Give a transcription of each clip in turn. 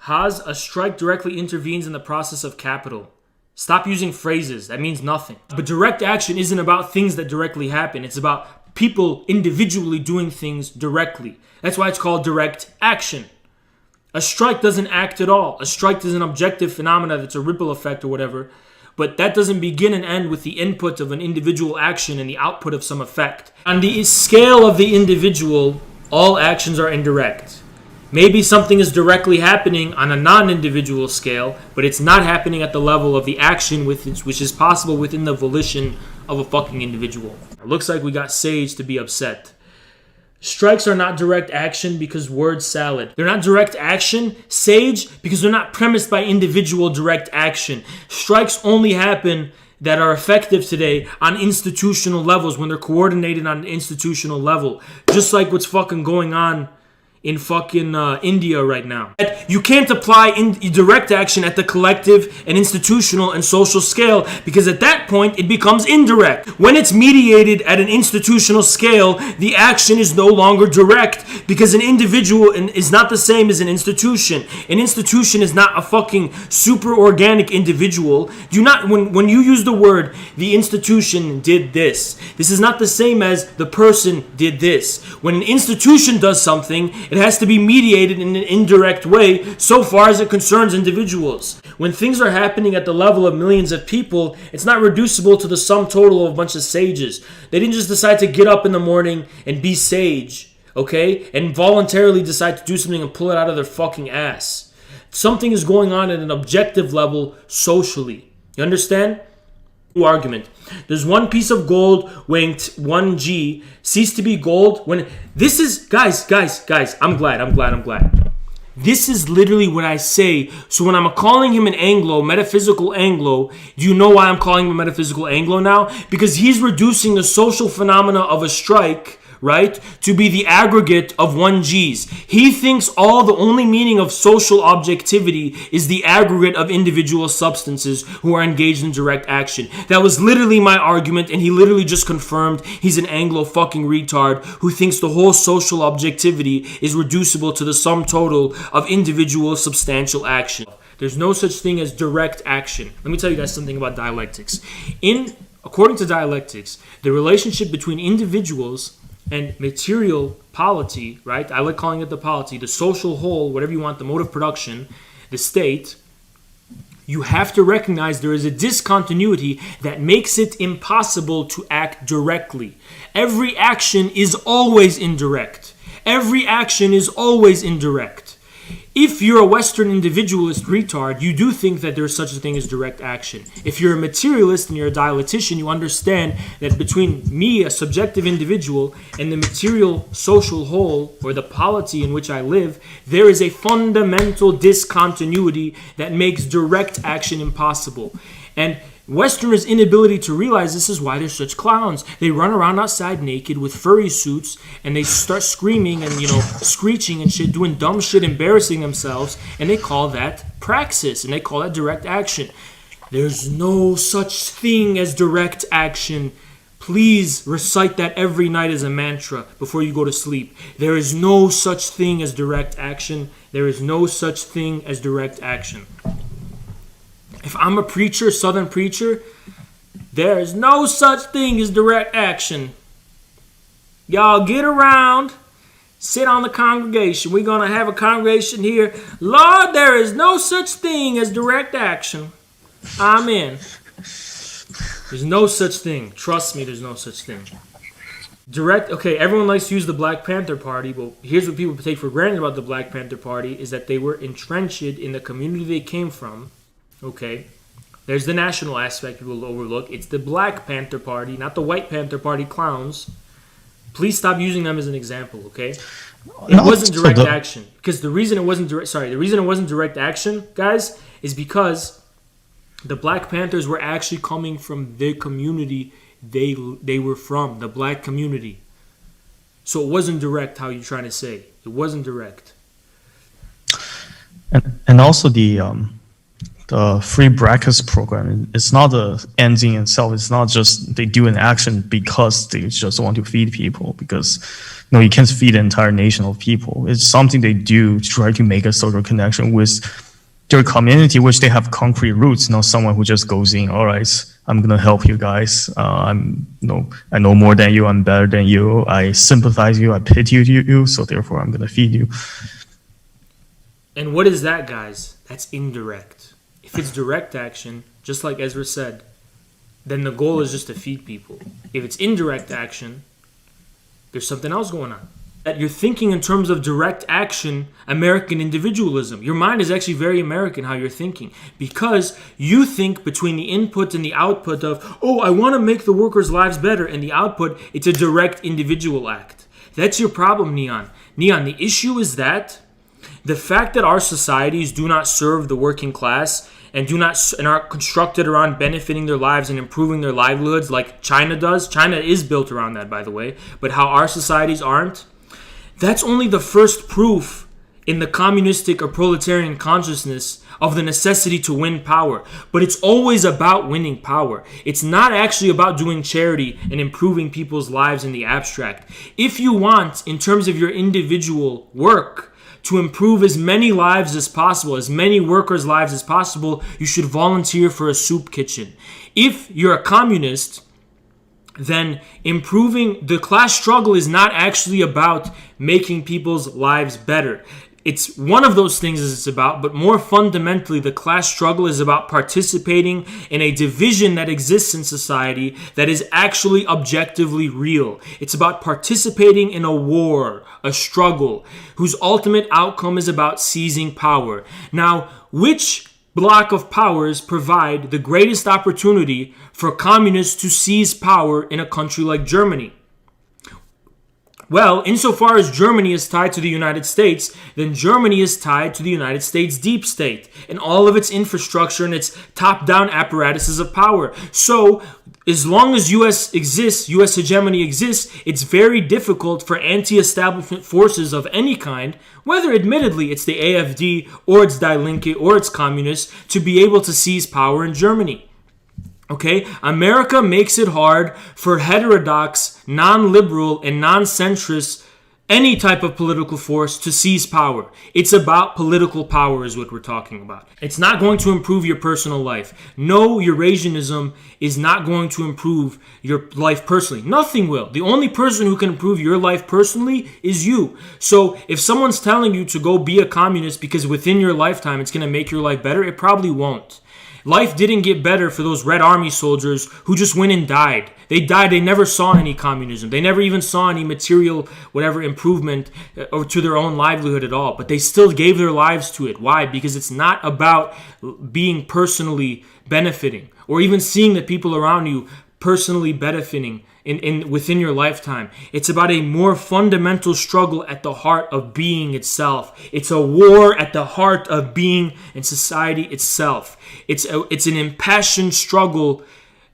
Has a strike directly intervenes in the process of capital. Stop using phrases. That means nothing. But direct action isn't about things that directly happen. It's about people individually doing things directly. That's why it's called direct action. A strike doesn't act at all. A strike is an objective phenomena that's a ripple effect or whatever. But that doesn't begin and end with the input of an individual action and the output of some effect. On the scale of the individual, all actions are indirect. Maybe something is directly happening on a non-individual scale, but it's not happening at the level of the action which is possible within the volition of a fucking individual. It looks like we got Sage to be upset. Strikes are not direct action because word salad. They're not direct action, Sage, because they're not premised by individual direct action. Strikes only happen that are effective today on institutional levels when they're coordinated on an institutional level. Just like what's fucking going on in fucking India right now. You can't apply direct action at the collective and institutional and social scale because at that point it becomes indirect. When it's mediated at an institutional scale, the action is no longer direct because an individual is not the same as an institution. An institution is not a fucking super organic individual. When you use the word the institution did this is not the same as the person did this. When an institution does something, it has to be mediated in an indirect way so far as it concerns individuals. When things are happening at the level of millions of people, it's not reducible to the sum total of a bunch of sages. They didn't just decide to get up in the morning and be sage, okay? And voluntarily decide to do something and pull it out of their fucking ass. Something is going on at an objective level socially. You understand? Argument. Does one piece of gold weighing 1 G cease to be gold when this is guys, I'm glad. This is literally what I say. So when I'm calling him an Anglo, metaphysical Anglo, do you know why I'm calling him a metaphysical Anglo now? Because he's reducing the social phenomena of a strike, right, to be the aggregate of 1 Gs. He thinks the only meaning of social objectivity is the aggregate of individual substances who are engaged in direct action. That was literally my argument, and he literally just confirmed he's an Anglo fucking retard who thinks the whole social objectivity is reducible to the sum total of individual substantial action. There's no such thing as direct action. Let me tell you guys something about dialectics. According to dialectics, the relationship between individuals and material polity, right? I like calling it the polity, the social whole, whatever you want, the mode of production, the state. You have to recognize there is a discontinuity that makes it impossible to act directly. Every action is always indirect. Every action is always indirect. If you're a Western individualist retard, you do think that there's such a thing as direct action. If you're a materialist and you're a dialectician, you understand that between me, a subjective individual, and the material social whole, or the polity in which I live, there is a fundamental discontinuity that makes direct action impossible. And Westerners' inability to realize this is why they're such clowns. They run around outside naked with furry suits and they start screaming and, screeching and shit, doing dumb shit, embarrassing themselves, and they call that praxis and they call that direct action. There's no such thing as direct action. Please recite that every night as a mantra before you go to sleep. There is no such thing as direct action. There is no such thing as direct action. If I'm a preacher, Southern preacher, there is no such thing as direct action. Y'all get around, sit on the congregation. We're going to have a congregation here. Lord, there is no such thing as direct action. Amen. There's no such thing. Trust me, there's no such thing. Okay, everyone likes to use the Black Panther Party, but here's what people take for granted about the Black Panther Party is that they were entrenched in the community they came from. Okay, there's the national aspect people overlook. It's the Black Panther Party, not the White Panther Party clowns. Please stop using them as an example, okay? It wasn't direct action. Because the reason it wasn't direct action, guys, is because the Black Panthers were actually coming from the community they were from, the black community. So it wasn't direct, how you're trying to say. It wasn't direct. And also the the free breakfast program, it's not the end in itself. It's not just they do an action because they just want to feed people, because you can't feed an entire nation of people. It's something they do to try to make a social connection with their community, which they have concrete roots, not someone who just goes in, all right, I'm going to help you guys. I know more than you. I'm better than you. I sympathize you. I pity you. So therefore, I'm going to feed you. And what is that, guys? That's indirect. If it's direct action, just like Ezra said, then the goal is just to feed people. If it's indirect action, there's something else going on. That you're thinking in terms of direct action, American individualism. Your mind is actually very American how you're thinking, because you think between the input and the output of, oh, I want to make the workers' lives better, and the output, it's a direct individual act. That's your problem, Neon. Neon, the issue is that the fact that our societies do not serve the working class and are constructed around benefiting their lives and improving their livelihoods like China does. China is built around that, by the way, but how our societies aren't. That's only the first proof in the communistic or proletarian consciousness of the necessity to win power. But it's always about winning power. It's not actually about doing charity and improving people's lives in the abstract. If you want, in terms of your individual work, to improve as many lives as possible, as many workers' lives as possible, you should volunteer for a soup kitchen. If you're a communist, then improving the class struggle is not actually about making people's lives better. It's one of those things it's about, but more fundamentally, the class struggle is about participating in a division that exists in society that is actually objectively real. It's about participating in a war, a struggle, whose ultimate outcome is about seizing power. Now, which block of powers provide the greatest opportunity for communists to seize power in a country like Germany? Well, insofar as Germany is tied to the United States, then Germany is tied to the United States deep state and all of its infrastructure and its top-down apparatuses of power. So, as long as US exists, US hegemony exists, it's very difficult for anti-establishment forces of any kind, whether admittedly it's the AfD or it's Die Linke or it's communists, to be able to seize power in Germany. Okay, America makes it hard for heterodox, non-liberal, and non-centrist, any type of political force to seize power. It's about political power is what we're talking about. It's not going to improve your personal life. No, Eurasianism is not going to improve your life personally. Nothing will. The only person who can improve your life personally is you. So if someone's telling you to go be a communist because within your lifetime it's going to make your life better, it probably won't. Life didn't get better for those Red Army soldiers who just went and died. They died. They never saw any communism. They never even saw any material, whatever, improvement or to their own livelihood at all. But they still gave their lives to it. Why? Because it's not about being personally benefiting or even seeing the people around you personally benefiting within your lifetime. It's about a more fundamental struggle at the heart of being itself. It's a war at the heart of being and society itself. It's an impassioned struggle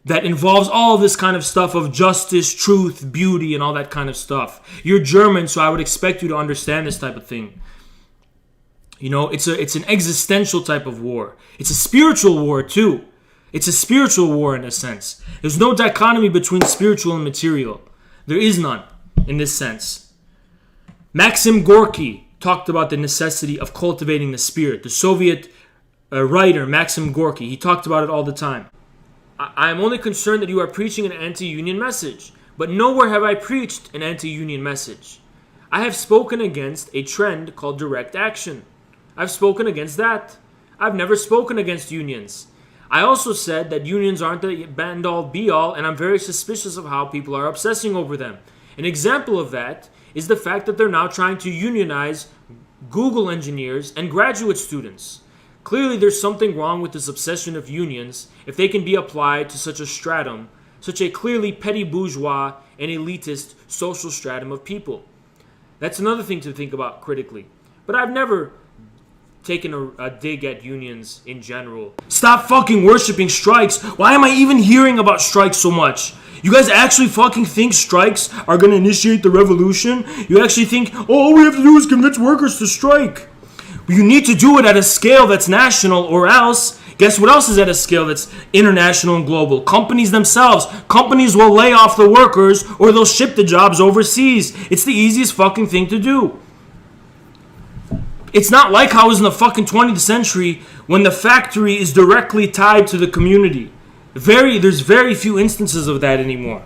that involves all this kind of stuff of justice, truth, beauty, and all that kind of stuff. You're German, so I would expect you to understand this type of thing. You know, it's an existential type of war. It's a spiritual war too. It's a spiritual war in a sense. There's no dichotomy between spiritual and material. There is none in this sense. Maxim Gorky talked about the necessity of cultivating the spirit. The Soviet writer Maxim Gorky, he talked about it all the time. I am only concerned that you are preaching an anti-union message, but nowhere have I preached an anti-union message. I have spoken against a trend called direct action. I've spoken against that. I've never spoken against unions. I also said that unions aren't the end-all be-all, and I'm very suspicious of how people are obsessing over them. An example of that is the fact that they're now trying to unionize Google engineers and graduate students. Clearly, there's something wrong with this obsession of unions if they can be applied to such a stratum, such a clearly petty bourgeois and elitist social stratum of people. That's another thing to think about critically. But I've never taking a dig at unions in general. Stop fucking worshipping strikes. Why am I even hearing about strikes so much? You guys actually fucking think strikes are going to initiate the revolution? You actually think, oh, all we have to do is convince workers to strike? You need to do it at a scale that's national, or else Guess what else is at a scale that's international and global? Companies themselves. Companies will lay off the workers or they'll ship the jobs overseas. It's the easiest fucking thing to do. It's not like how it was in the fucking 20th century when the factory is directly tied to the community. There's very few instances of that anymore.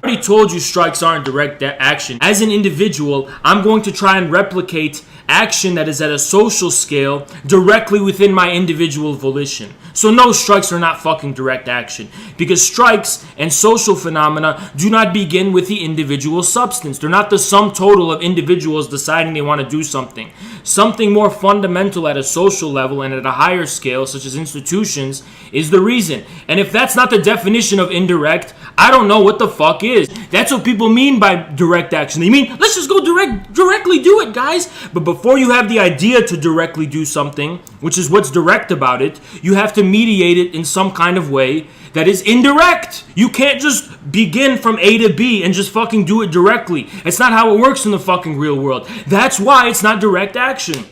I already told you strikes aren't direct action. As an individual, I'm going to try and replicate action that is at a social scale directly within my individual volition. So no, strikes are not fucking direct action, because strikes and social phenomena do not begin with the individual substance. They're not the sum total of individuals deciding they want to do something. Something more fundamental at a social level and at a higher scale, such as institutions, is the reason. And if that's not the definition of indirect, I don't know what the fuck is. That's what people mean by direct action. They mean, let's just go directly do it, guys. But before you have the idea to directly do something, which is what's direct about it, you have to mediate it in some kind of way that is indirect. You can't just begin from A to B and just fucking do it directly. It's not how it works in the fucking real world. That's why it's not direct action.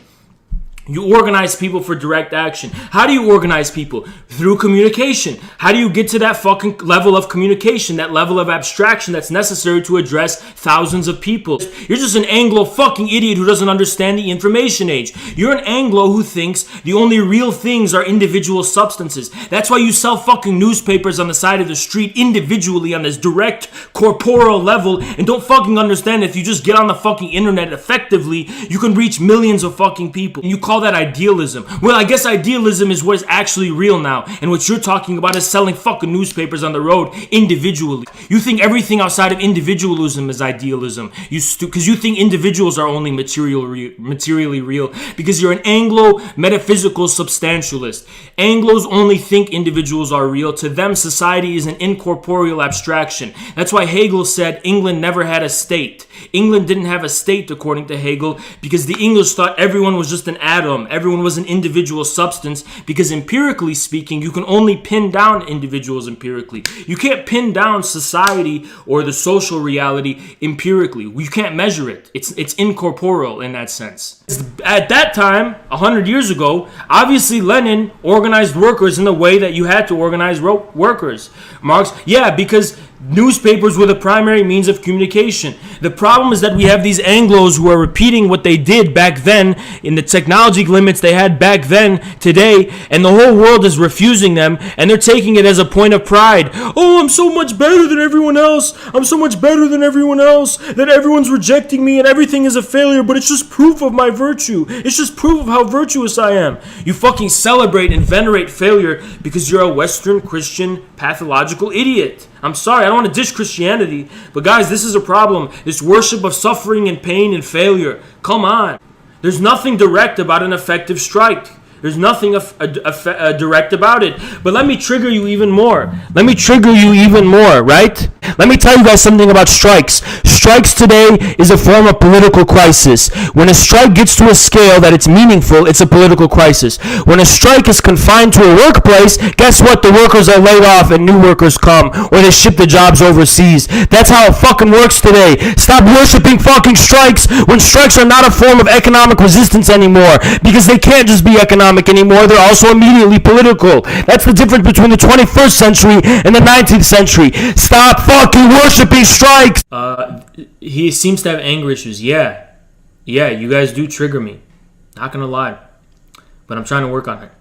You organize people for direct action. How do you organize people? Through communication. How do you get to that fucking level of communication, that level of abstraction that's necessary to address thousands of people? You're just an Anglo fucking idiot who doesn't understand the information age. You're an Anglo who thinks the only real things are individual substances. That's why you sell fucking newspapers on the side of the street individually on this direct corporeal level, and don't fucking understand if you just get on the fucking internet effectively, you can reach millions of fucking people. And you call that idealism. Well, I guess idealism is what is actually real now, and what you're talking about is selling fucking newspapers on the road individually. You think everything outside of individualism is idealism, because you think individuals are only materially real, because you're an Anglo metaphysical substantialist. Anglos only think individuals are real. To them, society is an incorporeal abstraction. That's why Hegel said England never had a state. England didn't have a state, according to Hegel, because the English thought everyone was just an atom. Everyone was an individual substance, because empirically speaking, you can only pin down individuals empirically. You can't pin down society or the social reality empirically. You can't measure it. It's incorporeal in that sense. At that time, 100 years ago, obviously Lenin organized workers in the way that you had to organize workers. Marx, yeah, because newspapers were the primary means of communication. The problem is that we have these Anglos who are repeating what they did back then in the technology limits they had back then today, and the whole world is refusing them, and they're taking it as a point of pride. Oh, I'm so much better than everyone else. I'm so much better than everyone else, that everyone's rejecting me and everything is a failure, but it's just proof of my virtue. It's just proof of how virtuous I am. You fucking celebrate and venerate failure because you're a Western Christian pathological idiot. I'm sorry, I don't want to dish Christianity, but guys, this is a problem. This worship of suffering and pain and failure. Come on. There's nothing direct about an effective strike. There's nothing direct about it. But let me trigger you even more. Right? Let me tell you guys something about strikes. Strikes today is a form of political crisis. When a strike gets to a scale that it's meaningful, it's a political crisis. When a strike is confined to a workplace, guess what? The workers are laid off and new workers come, or they ship the jobs overseas. That's how it fucking works today. Stop worshiping fucking strikes when strikes are not a form of economic resistance anymore, because they can't just be economic anymore. They're also immediately political. That's the difference between the 21st century and the 19th century. Stop fucking worshiping strikes. He seems to have anger issues. Yeah, you guys do trigger me. Not gonna lie, but I'm trying to work on it.